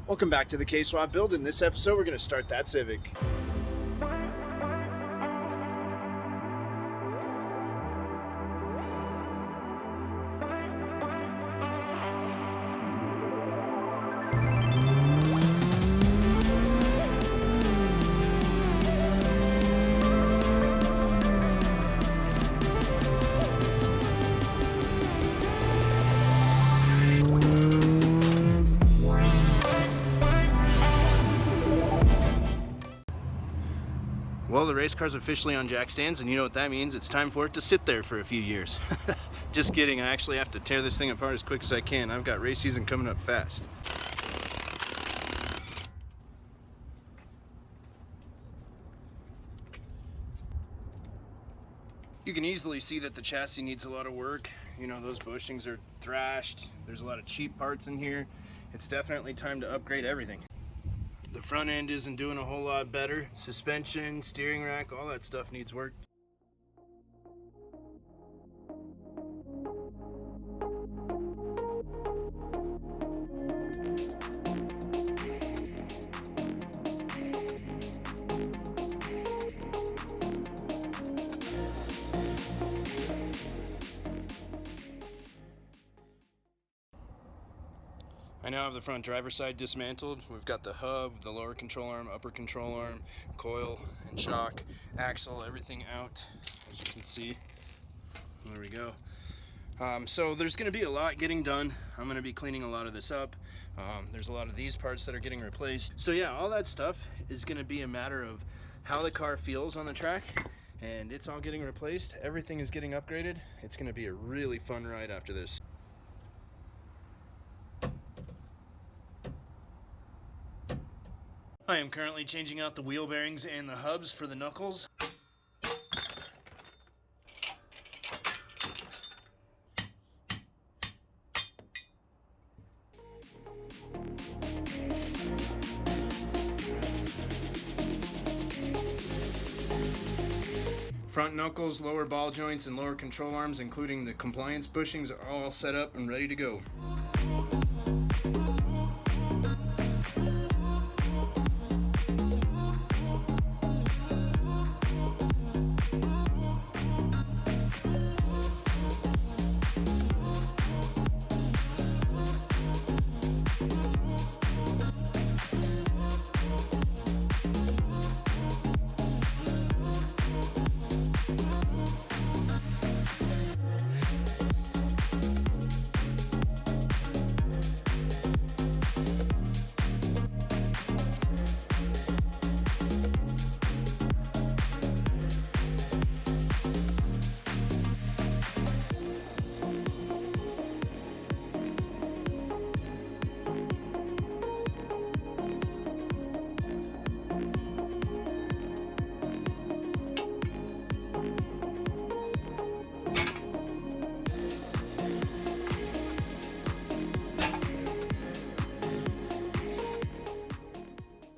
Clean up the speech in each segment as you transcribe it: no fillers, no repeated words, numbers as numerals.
Welcome back to the K-Swap build. In this episode, we're going to start that Civic. Well, the race car's officially on jack stands, and you know what that means. It's time for it to sit there for a few years. Just kidding, I actually have to tear this thing apart as quick as I can. I've got race season coming up fast. You can easily see that the chassis needs a lot of work. You know, those bushings are thrashed. There's a lot of cheap parts in here. It's definitely time to upgrade everything. The front end isn't doing a whole lot better. Suspension, steering rack, all that stuff needs work. I now have the front driver's side dismantled. We've got the hub, the lower control arm, upper control arm, coil and shock, axle, everything out, as you can see. There we go. So there's going to be a lot getting done. I'm going to be cleaning a lot of this up. There's a lot of these parts that are getting replaced. So yeah, all that stuff is going to be a matter of how the car feels on the track, and it's all getting replaced. Everything is getting upgraded. It's going to be a really fun ride after this. I am currently changing out the wheel bearings and the hubs for the knuckles. Front knuckles, lower ball joints, and lower control arms, including the compliance bushings, are all set up and ready to go.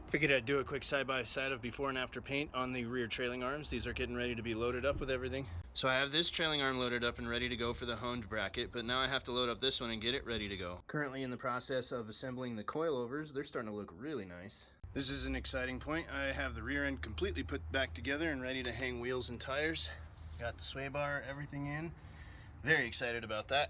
Figured I'd do a quick side-by-side of before and after paint on the rear trailing arms. These are getting ready to be loaded up with everything. So I have this trailing arm loaded up and ready to go for the honed bracket, but now I have to load up this one and get it ready to go. Currently in the process of assembling the coilovers. They're starting to look really nice. This is an exciting point. I have the rear end completely put back together and ready to hang wheels and tires. Got the sway bar, everything in. Very excited about that.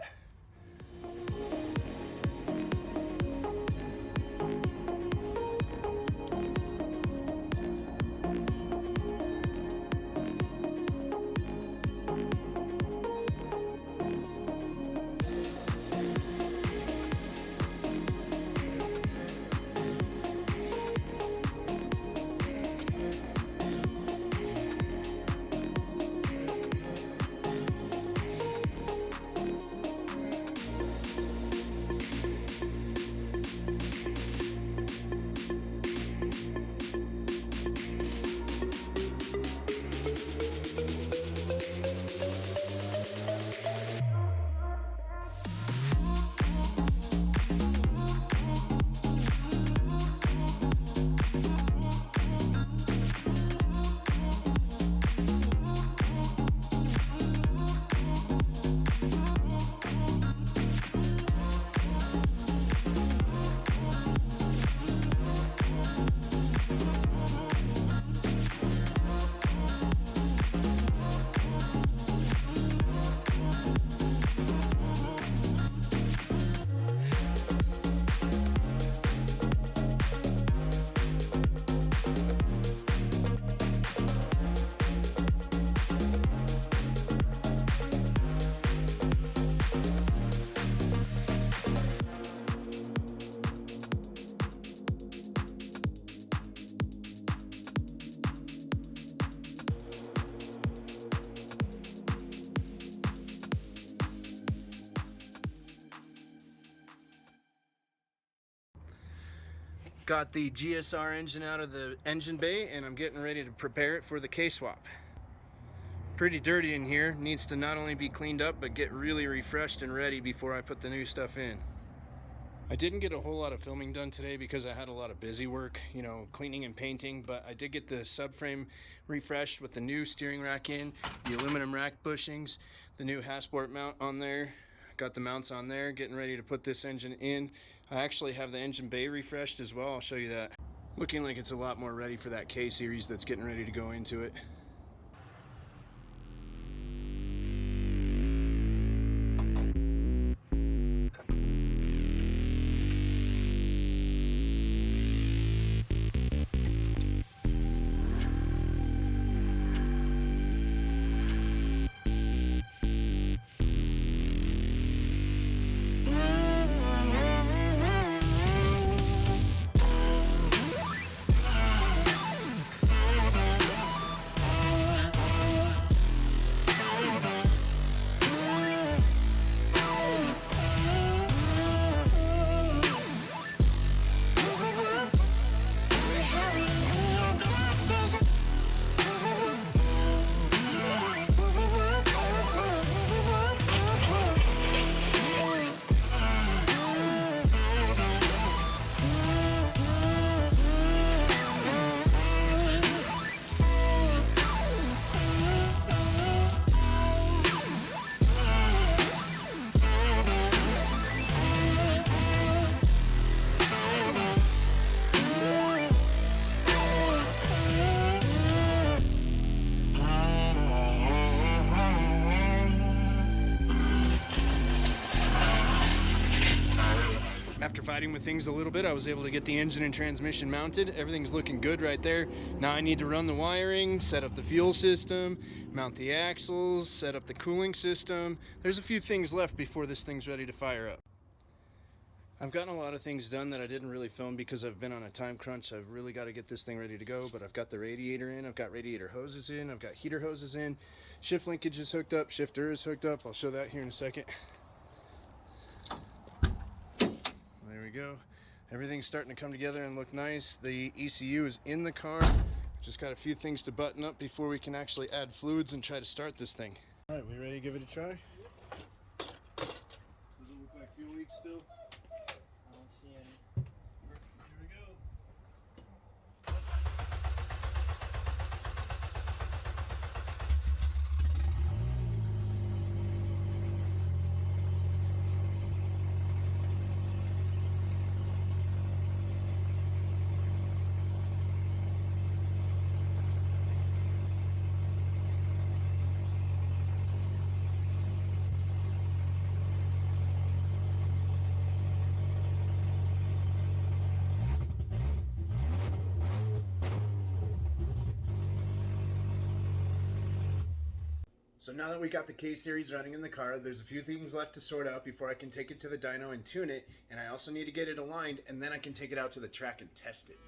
Got the GSR engine out of the engine bay, and I'm getting ready to prepare it for the K-swap. Pretty dirty in here, needs to not only be cleaned up but get really refreshed and ready before I put the new stuff in. I didn't get a whole lot of filming done today because I had a lot of busy work, you know, cleaning and painting, but I did get the subframe refreshed with the new steering rack in, the aluminum rack bushings, the new Hasport mount on there. Got the mounts on there, getting ready to put this engine in. I actually have the engine bay refreshed as well, I'll show you that. Looking like it's a lot more ready for that K series that's getting ready to go into it. After fighting with things a little bit, I was able to get the engine and transmission mounted. Everything's looking good right there. Now I need to run the wiring, set up the fuel system, mount the axles, set up the cooling system. There's a few things left before this thing's ready to fire up. I've gotten a lot of things done that I didn't really film because I've been on a time crunch. I've really got to get this thing ready to go, but I've got the radiator in, I've got radiator hoses in, I've got heater hoses in, shift linkage is hooked up, shifter is hooked up. I'll show that here in a second. There we go. Everything's starting to come together and look nice. The ECU is in the car. Just got a few things to button up before we can actually add fluids and try to start this thing. All right, we ready to give it a try? Does it look like fuel leaks still? I don't see any. Perfect. Here we go. So now that we got the K series running in the car, there's a few things left to sort out before I can take it to the dyno and tune it, and I also need to get it aligned, and then I can take it out to the track and test it.